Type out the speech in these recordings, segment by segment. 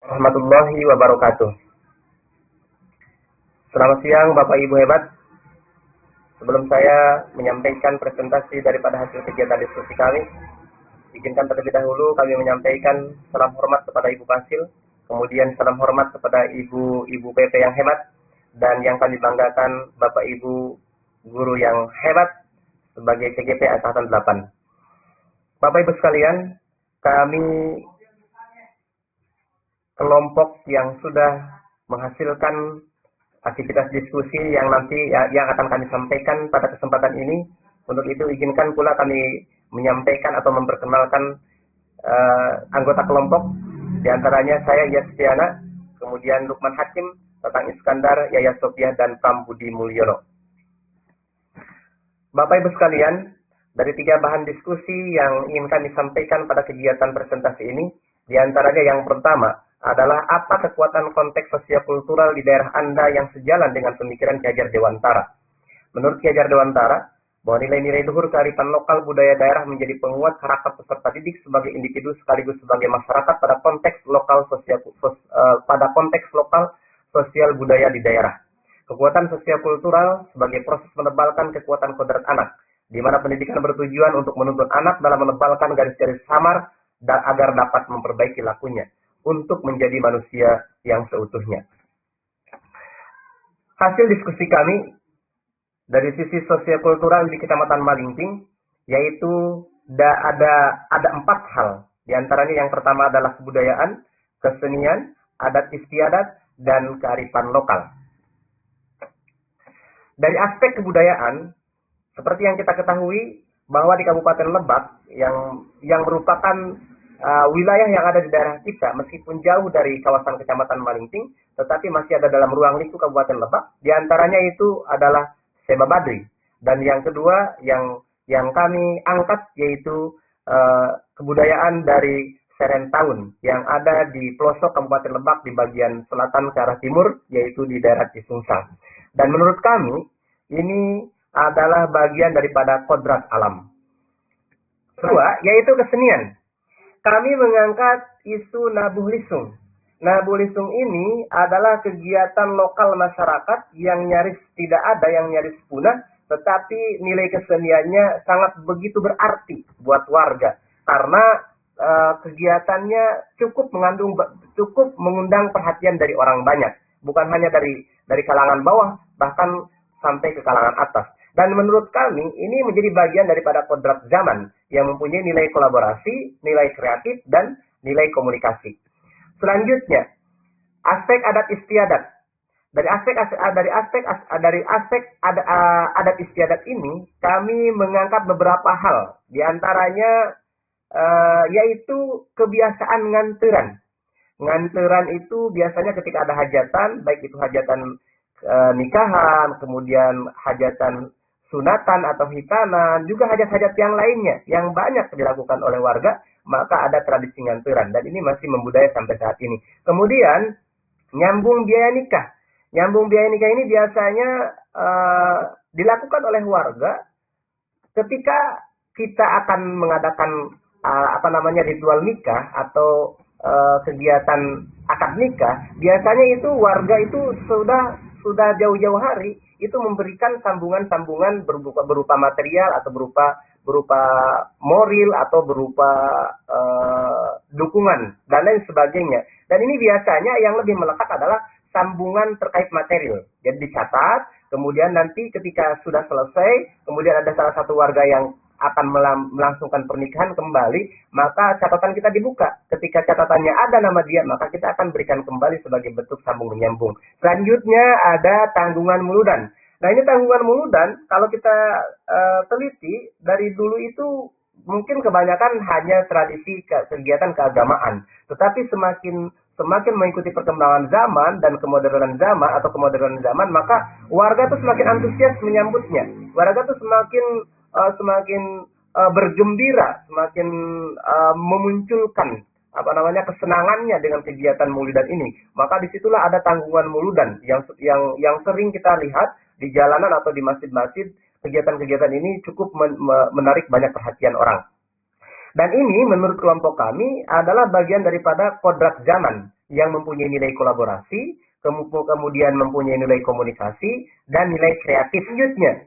Warahmatullahi wabarakatuh. Selamat siang Bapak Ibu hebat. Sebelum saya menyampaikan presentasi daripada hasil kegiatan diskusi kami, izinkan terlebih dahulu kami menyampaikan salam hormat kepada Ibu Pasil, kemudian salam hormat kepada Ibu PP yang hebat, dan yang kami banggakan Bapak Ibu guru yang hebat sebagai CGP Angkatan 8. Bapak Ibu sekalian, kami kelompok yang sudah menghasilkan aktivitas diskusi yang nanti yang akan kami sampaikan pada kesempatan ini. Untuk itu izinkan pula kami menyampaikan atau memperkenalkan anggota kelompok, diantaranya saya Yastiana, kemudian Lukman Hakim, Tatang Iskandar, Yaya Sofia, dan Prambudi Mulyono. Bapak Ibu sekalian, dari 3 bahan diskusi yang ingin kami sampaikan pada kegiatan presentasi ini, diantaranya yang pertama adalah apa kekuatan konteks sosiokultural di daerah Anda yang sejalan dengan pemikiran Ki Hajar Dewantara. Menurut Ki Hajar Dewantara, bahwa nilai-nilai luhur kearifan lokal budaya daerah menjadi penguat karakter peserta didik sebagai individu sekaligus sebagai masyarakat pada konteks lokal sosial budaya di daerah. Kekuatan sosiokultural sebagai proses menebalkan kekuatan kodrat anak, di mana pendidikan bertujuan untuk menuntun anak dalam menebalkan garis-garis samar dan agar dapat memperbaiki lakunya untuk menjadi manusia yang seutuhnya. Hasil diskusi kami dari sisi sosiokultural di Kecamatan Malingping, yaitu ada 4 hal. Di antaranya yang pertama adalah kebudayaan, kesenian, adat istiadat, dan kearifan lokal. Dari aspek kebudayaan, seperti yang kita ketahui bahwa di Kabupaten Lebak yang merupakan wilayah yang ada di daerah kita, meskipun jauh dari kawasan Kecamatan Malingping, tetapi masih ada dalam ruang lingkup Kabupaten Lebak. Di antaranya itu adalah Seba Badri, dan yang kedua yang kami angkat yaitu kebudayaan dari Serentaun yang ada di pelosok Kabupaten Lebak di bagian selatan ke arah timur, yaitu di daerah Cisungsang. Dan menurut kami ini adalah bagian daripada kodrat alam. Kedua yaitu kesenian. Kami mengangkat isu Nabuh Lisung. Nabuh Lisung ini adalah kegiatan lokal masyarakat yang nyaris tidak ada, yang nyaris punah, tetapi nilai keseniannya sangat begitu berarti buat warga. Karena kegiatannya cukup mengundang perhatian dari orang banyak. Bukan hanya dari kalangan bawah, bahkan sampai ke kalangan atas. Dan menurut kami, ini menjadi bagian daripada kodrat zaman yang mempunyai nilai kolaborasi, nilai kreatif, dan nilai komunikasi. Selanjutnya, aspek adat istiadat. Dari aspek adat istiadat ini, kami mengangkat beberapa hal. Di antaranya, yaitu kebiasaan nganteran. Nganteran itu biasanya ketika ada hajatan, baik itu hajatan nikahan, kemudian hajatan sunatan atau hitanan, juga hajat-hajat yang lainnya yang banyak dilakukan oleh warga, maka ada tradisi nganteran, dan ini masih membudaya sampai saat ini. Kemudian nyambung biaya nikah. Nyambung biaya nikah ini biasanya dilakukan oleh warga ketika kita akan mengadakan ritual nikah atau kegiatan akad nikah. Biasanya itu warga itu sudah jauh-jauh hari itu memberikan sambungan-sambungan berupa material atau berupa moral atau berupa dukungan dan lain sebagainya. Dan ini biasanya yang lebih melekat adalah sambungan terkait material. Jadi dicatat, kemudian nanti ketika sudah selesai, kemudian ada salah satu warga yang akan melangsungkan pernikahan kembali, maka catatan kita dibuka. Ketika catatannya ada nama dia, maka kita akan berikan kembali sebagai bentuk sambung menyambung. Selanjutnya ada tanggungan muludan. Nah, ini tanggungan muludan, kalau kita teliti, dari dulu itu mungkin kebanyakan hanya tradisi kegiatan keagamaan. Tetapi semakin mengikuti perkembangan zaman dan kemodernan zaman, maka warga itu semakin antusias menyambutnya. Warga itu semakin bergembira, semakin memunculkan kesenangannya dengan kegiatan maulidan ini. Maka disitulah ada tanggungan maulidan yang sering kita lihat di jalanan atau di masjid-masjid. Kegiatan-kegiatan ini cukup menarik banyak perhatian orang. Dan ini menurut kelompok kami adalah bagian daripada kodrat zaman yang mempunyai nilai kolaborasi, kemudian mempunyai nilai komunikasi, dan nilai kreatif. Selanjutnya,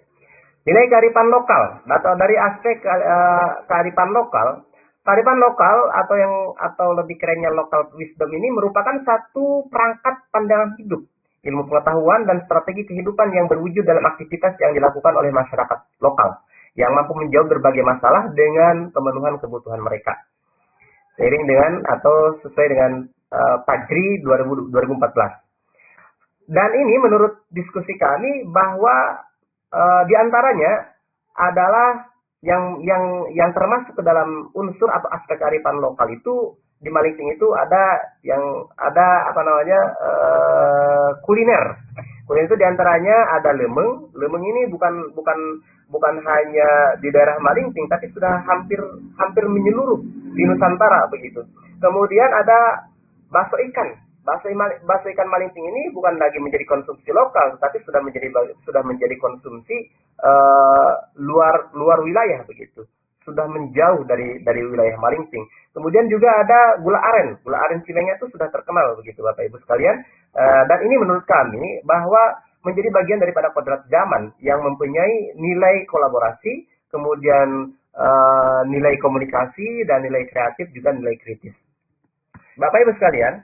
nilai kearifan lokal. Atau dari aspek kearifan lokal atau lebih kerennya local wisdom ini merupakan satu perangkat pandangan hidup, ilmu pengetahuan dan strategi kehidupan yang berwujud dalam aktivitas yang dilakukan oleh masyarakat lokal yang mampu menjawab berbagai masalah dengan pemenuhan kebutuhan mereka. Seiring dengan atau sesuai dengan Pajri 2014. Dan ini menurut diskusi kami bahwa diantaranya adalah yang termasuk ke dalam unsur atau aspek kearifan lokal itu di Malingping itu ada kuliner. Kuliner itu diantaranya ada lemeng. Lemeng ini bukan hanya di daerah Malingping, tapi sudah hampir menyeluruh di Nusantara begitu. Kemudian ada bakso ikan. Bakso ikan Malingping ini bukan lagi menjadi konsumsi lokal, tetapi sudah menjadi konsumsi luar wilayah begitu. Sudah menjauh dari wilayah Malingping. Kemudian juga ada gula aren. Gula aren Cilenga itu sudah terkenal begitu Bapak Ibu sekalian. Dan ini menurut kami bahwa menjadi bagian daripada kodrat zaman yang mempunyai nilai kolaborasi, kemudian nilai komunikasi dan nilai kreatif juga nilai kritis. Bapak Ibu sekalian,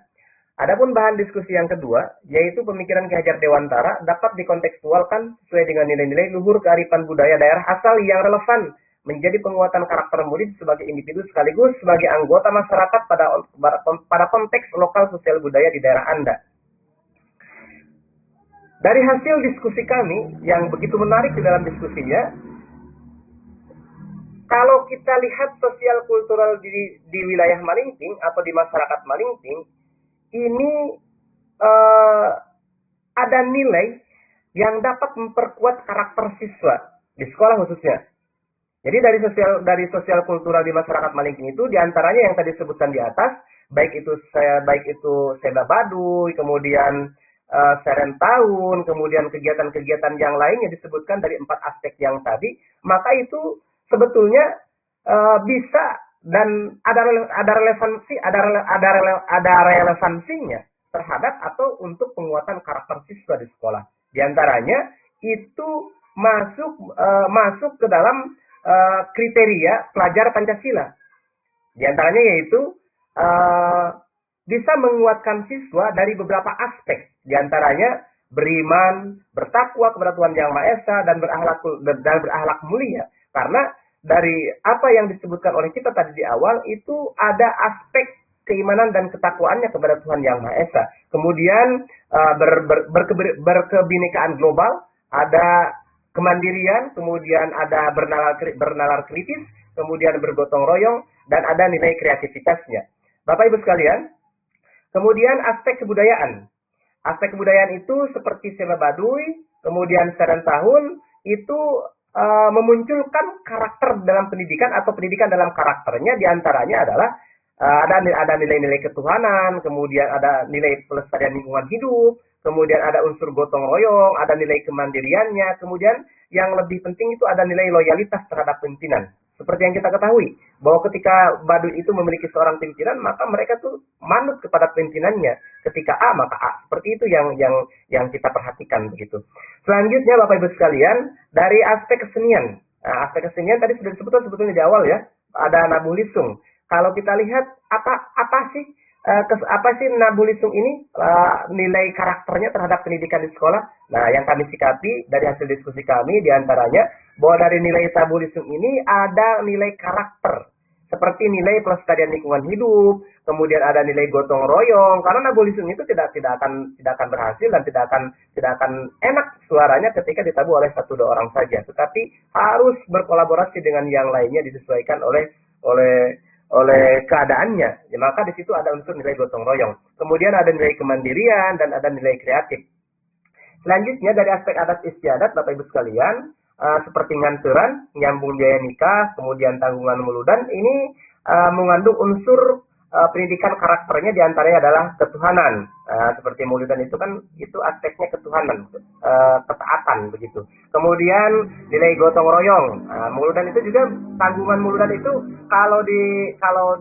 adapun bahan diskusi yang kedua, yaitu pemikiran Ki Hajar Dewantara dapat dikontekstualkan sesuai dengan nilai-nilai luhur kearifan budaya daerah asal yang relevan menjadi penguatan karakter murid sebagai individu sekaligus sebagai anggota masyarakat pada konteks lokal sosial budaya di daerah Anda. Dari hasil diskusi kami yang begitu menarik di dalam diskusinya, kalau kita lihat sosial kultural di wilayah Malingping atau di masyarakat Malingping, ini ada nilai yang dapat memperkuat karakter siswa di sekolah khususnya. Jadi dari sosial kultural di masyarakat Malingping itu diantaranya yang tadi disebutkan di atas, baik itu Seba Baduy, kemudian Seren Tahun, kemudian kegiatan-kegiatan yang lainnya disebutkan dari 4 aspek yang tadi, maka itu sebetulnya bisa dan ada relevansinya terhadap atau untuk penguatan karakter siswa di sekolah. Di antaranya itu masuk ke dalam kriteria pelajar Pancasila. Di antaranya yaitu bisa menguatkan siswa dari beberapa aspek. Di antaranya beriman, bertakwa kepada Tuhan Yang Maha Esa dan berakhlak mulia. Karena dari apa yang disebutkan oleh kita tadi di awal itu ada aspek keimanan dan ketakwaannya kepada Tuhan Yang Maha Esa. Kemudian berkebinekaan global, ada kemandirian, kemudian ada bernalar kritis, kemudian bergotong royong, dan ada nilai kreativitasnya. Bapak Ibu sekalian, kemudian aspek kebudayaan. Aspek kebudayaan itu seperti Seba Baduy, kemudian Seren Tahun, itu memunculkan karakter dalam pendidikan atau pendidikan dalam karakternya, diantaranya adalah ada nilai-nilai ketuhanan, kemudian ada nilai pelestarian lingkungan hidup, kemudian ada unsur gotong royong, ada nilai kemandiriannya, kemudian yang lebih penting itu ada nilai loyalitas terhadap pimpinan. Seperti yang kita ketahui, bahwa ketika Baduy itu memiliki seorang pimpinan, maka mereka tuh manut kepada pimpinannya. Ketika A, maka A. Seperti itu yang kita perhatikan begitu. Selanjutnya Bapak Ibu sekalian, dari aspek kesenian. Nah, aspek kesenian tadi sudah disebutkan sebetulnya di awal ya, ada Nabuh Lisung. Kalau kita lihat apa sih Nabuh Lisung ini nilai karakternya terhadap pendidikan di sekolah. Nah, yang kami sikapi dari hasil diskusi kami diantaranya bahwa dari nilai Nabuh Lisung ini ada nilai karakter seperti nilai pelestarian lingkungan hidup, kemudian ada nilai gotong royong. Karena Nabuh Lisung itu tidak akan berhasil dan tidak akan enak suaranya ketika ditabuh oleh 1-2 orang saja, tetapi harus berkolaborasi dengan yang lainnya disesuaikan oleh keadaannya. Ya, maka di situ ada unsur nilai gotong royong. Kemudian ada nilai kemandirian dan ada nilai kreatif. Selanjutnya dari aspek adat istiadat Bapak Ibu sekalian, seperti nganturan, nyambung biaya nikah, kemudian tanggungan muludan, ini mengandung unsur pendidikan karakternya diantaranya adalah ketuhanan. Seperti muludan itu kan itu aspeknya ketuhanan, ketaatan begitu. Kemudian nilai gotong royong. Muludan itu juga tanggungan muludan itu kalau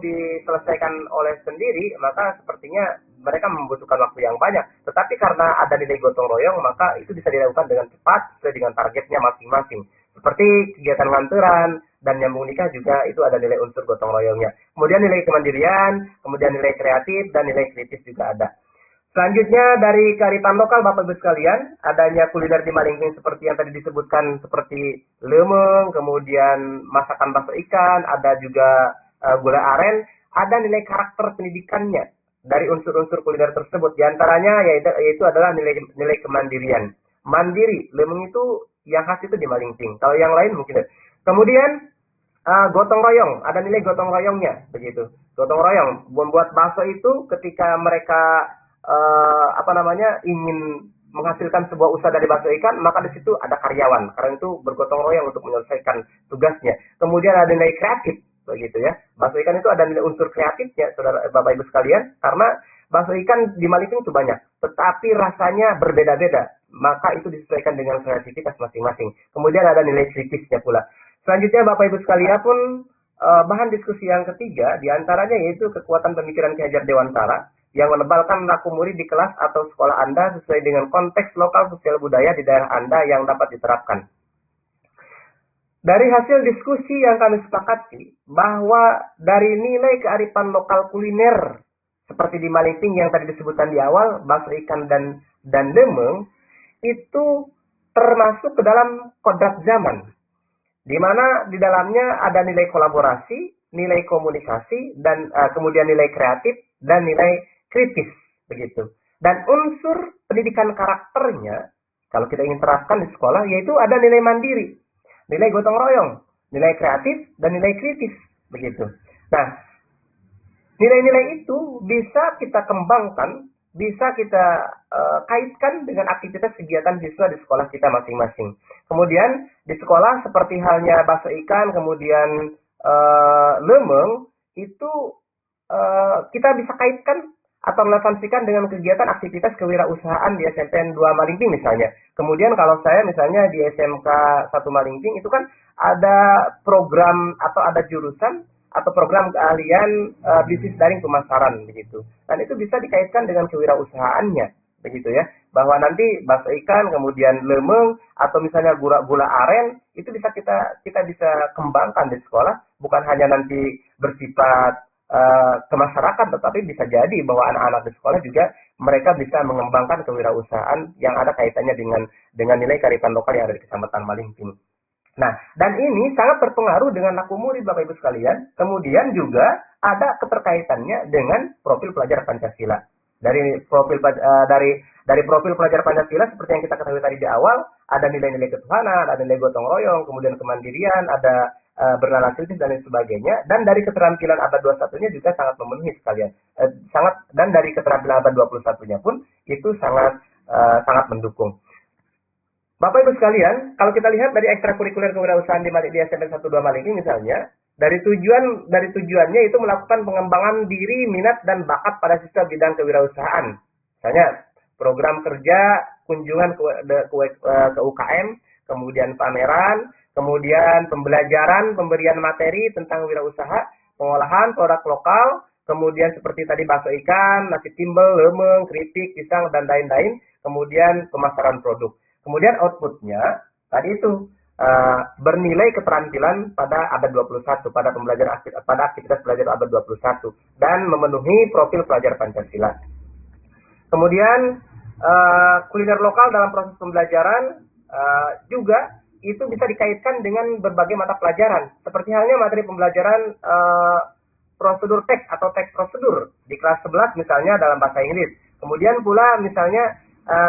diselesaikan oleh sendiri maka sepertinya mereka membutuhkan waktu yang banyak. Tetapi karena ada nilai gotong royong, maka itu bisa dilakukan dengan cepat sesuai dengan targetnya masing-masing. Seperti kegiatan nganteran dan nyambung nikah juga itu ada nilai unsur gotong royongnya. Kemudian nilai kemandirian, kemudian nilai kreatif, dan nilai kritis juga ada. Selanjutnya dari kearifan lokal Bapak Ibu sekalian, adanya kuliner di Malingping seperti yang tadi disebutkan seperti lemeng, kemudian masakan bakso ikan, ada juga gula aren, ada nilai karakter pendidikannya dari unsur-unsur kuliner tersebut. Di antaranya yaitu adalah nilai kemandirian. Mandiri, lemeng itu yang khas itu di Malingping. Kalau yang lain mungkin. Kemudian gotong royong, ada nilai gotong royongnya begitu. Gotong royong, membuat bakso itu ketika mereka ingin menghasilkan sebuah usaha dari bakso ikan, maka di situ ada karyawan. Karena itu bergotong royong untuk menyelesaikan tugasnya. Kemudian ada nilai kreatif, begitu ya. Bakso ikan itu ada nilai unsur kreatifnya, saudara Bapak Ibu sekalian, karena bakso ikan di Malingping itu banyak, tetapi rasanya berbeda-beda. Maka itu disesuaikan dengan kreativitas masing-masing. Kemudian ada nilai kritisnya pula. Selanjutnya Bapak Ibu sekalian pun bahan diskusi yang ketiga, diantaranya yaitu kekuatan pemikiran Ki Hajar Dewantara yang menebalkan laku murid di kelas atau sekolah Anda sesuai dengan konteks lokal sosial budaya di daerah Anda yang dapat diterapkan. Dari hasil diskusi yang kami sepakati, bahwa dari nilai kearifan lokal kuliner, seperti di Malingping yang tadi disebutkan di awal, bakso ikan dan lemeng, itu termasuk ke dalam kodrat zaman, di mana di dalamnya ada nilai kolaborasi, nilai komunikasi, dan kemudian nilai kreatif, dan nilai kritis, begitu. Dan unsur pendidikan karakternya, kalau kita ingin terapkan di sekolah, yaitu ada nilai mandiri, nilai gotong royong, nilai kreatif, dan nilai kritis, begitu. Nah, nilai-nilai itu bisa kita kembangkan, bisa kita kaitkan dengan aktivitas kegiatan siswa di sekolah kita masing-masing. Kemudian di sekolah seperti halnya bakso ikan, kemudian lemeng, itu kita bisa kaitkan atau relevansikan dengan kegiatan aktivitas kewirausahaan di SMPN 2 Malingping misalnya. Kemudian kalau saya misalnya di SMK 1 Malingping itu kan ada program atau ada jurusan atau program keahlian bisnis daring pemasaran begitu. Dan itu bisa dikaitkan dengan kewirausahaannya begitu ya. Bahwa nanti bakso ikan, kemudian lemeng atau misalnya gula aren itu bisa kita bisa kembangkan di sekolah, bukan hanya nanti bersifat ke masyarakat, tetapi bisa jadi bahwa anak-anak di sekolah juga mereka bisa mengembangkan kewirausahaan yang ada kaitannya dengan nilai kearifan lokal yang ada di Kecamatan Malingping. Nah, dan ini sangat berpengaruh dengan laku murid Bapak Ibu sekalian. Kemudian juga ada keterkaitannya dengan profil pelajar Pancasila. Dari profil pelajar Pancasila seperti yang kita ketahui tadi di awal, ada nilai-nilai ketuhanan, ada nilai gotong royong, kemudian kemandirian, ada bernilai kritis dan lain sebagainya. Dan dari keterampilan abad 21-nya juga sangat memenuhi sekalian. Dan dari keterampilan abad 21-nya pun itu sangat mendukung. Bapak Ibu sekalian, kalau kita lihat dari ekstrakurikuler kewirausahaan di SMP 1 2 Malingping misalnya, dari tujuannya itu melakukan pengembangan diri, minat dan bakat pada siswa bidang kewirausahaan. Misalnya program kerja, kunjungan ke UKM, kemudian pameran, kemudian pembelajaran, pemberian materi tentang wirausaha, pengolahan produk lokal, kemudian seperti tadi bakso ikan, nasi timbel, lemeng, keripik, pisang, dan lain-lain, kemudian pemasaran produk. Kemudian outputnya, tadi itu bernilai keterampilan pada abad 21, pada aktivitas belajar abad 21, dan memenuhi profil pelajar Pancasila. Kemudian kuliner lokal dalam proses pembelajaran juga itu bisa dikaitkan dengan berbagai mata pelajaran. Seperti halnya materi pembelajaran prosedur teks atau teks prosedur di kelas 11 misalnya dalam bahasa Inggris. Kemudian pula misalnya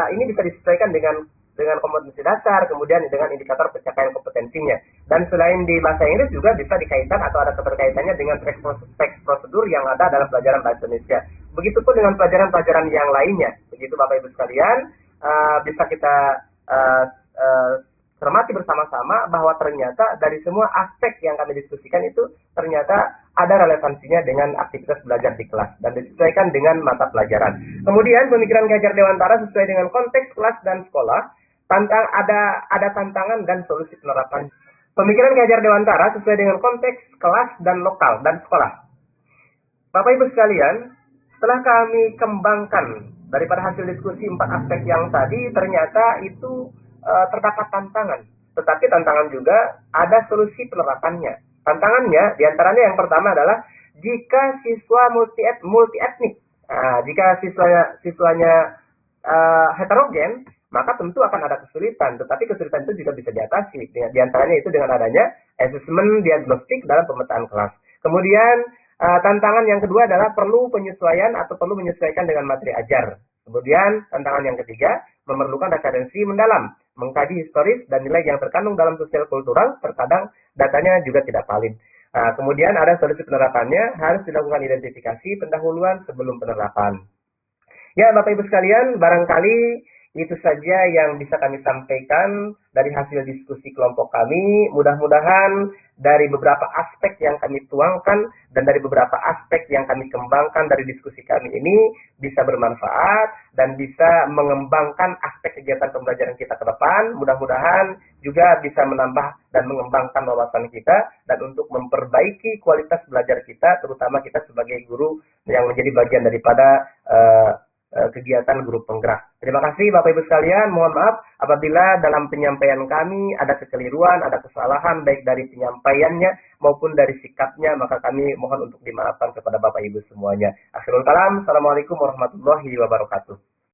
ini bisa disesuaikan dengan kompetensi dasar, kemudian dengan indikator pencapaian kompetensinya. Dan selain di bahasa Inggris juga bisa dikaitkan atau ada keterkaitannya dengan teks prosedur yang ada dalam pelajaran bahasa Indonesia. Begitupun dengan pelajaran-pelajaran yang lainnya. Begitu Bapak Ibu sekalian, bisa kita cermati bersama-sama bahwa ternyata dari semua aspek yang kami diskusikan itu ternyata ada relevansinya dengan aktivitas belajar di kelas dan disesuaikan dengan mata pelajaran. Kemudian pemikiran Ki Hajar Dewantara sesuai dengan konteks kelas dan sekolah, ada tantangan dan solusi penerapan. Pemikiran Ki Hajar Dewantara sesuai dengan konteks kelas dan lokal dan sekolah. Bapak Ibu sekalian, Setelah kami kembangkan daripada hasil diskusi 4 aspek yang tadi, ternyata itu terdapat tantangan. Tetapi tantangan juga ada solusi penerapannya. Tantangannya diantaranya yang pertama adalah jika siswa multi etnik, jika siswanya heterogen, maka tentu akan ada kesulitan. Tetapi kesulitan itu juga bisa diatasi. Diantaranya itu dengan adanya asesmen diagnostik dalam pemetaan kelas. Kemudian tantangan yang kedua adalah perlu penyesuaian atau perlu menyesuaikan dengan materi ajar. Kemudian tantangan yang ketiga memerlukan referensi mendalam, mengkaji historis dan nilai yang terkandung dalam sosial kultural, terkadang datanya juga tidak valid. Kemudian ada solusi penerapannya, harus dilakukan identifikasi pendahuluan sebelum penerapan. Ya, Bapak Ibu sekalian, barangkali itu saja yang bisa kami sampaikan dari hasil diskusi kelompok kami. Mudah-mudahan dari beberapa aspek yang kami tuangkan dan dari beberapa aspek yang kami kembangkan dari diskusi kami ini bisa bermanfaat dan bisa mengembangkan aspek kegiatan pembelajaran kita ke depan. Mudah-mudahan juga bisa menambah dan mengembangkan wawasan kita dan untuk memperbaiki kualitas belajar kita, terutama kita sebagai guru yang menjadi bagian daripada kegiatan guru penggerak. Terima kasih Bapak Ibu sekalian, mohon maaf apabila dalam penyampaian kami ada kekeliruan, ada kesalahan baik dari penyampaiannya maupun dari sikapnya, maka kami mohon untuk dimaafkan kepada Bapak Ibu semuanya. Akhirul kalam, Assalamualaikum warahmatullahi wabarakatuh.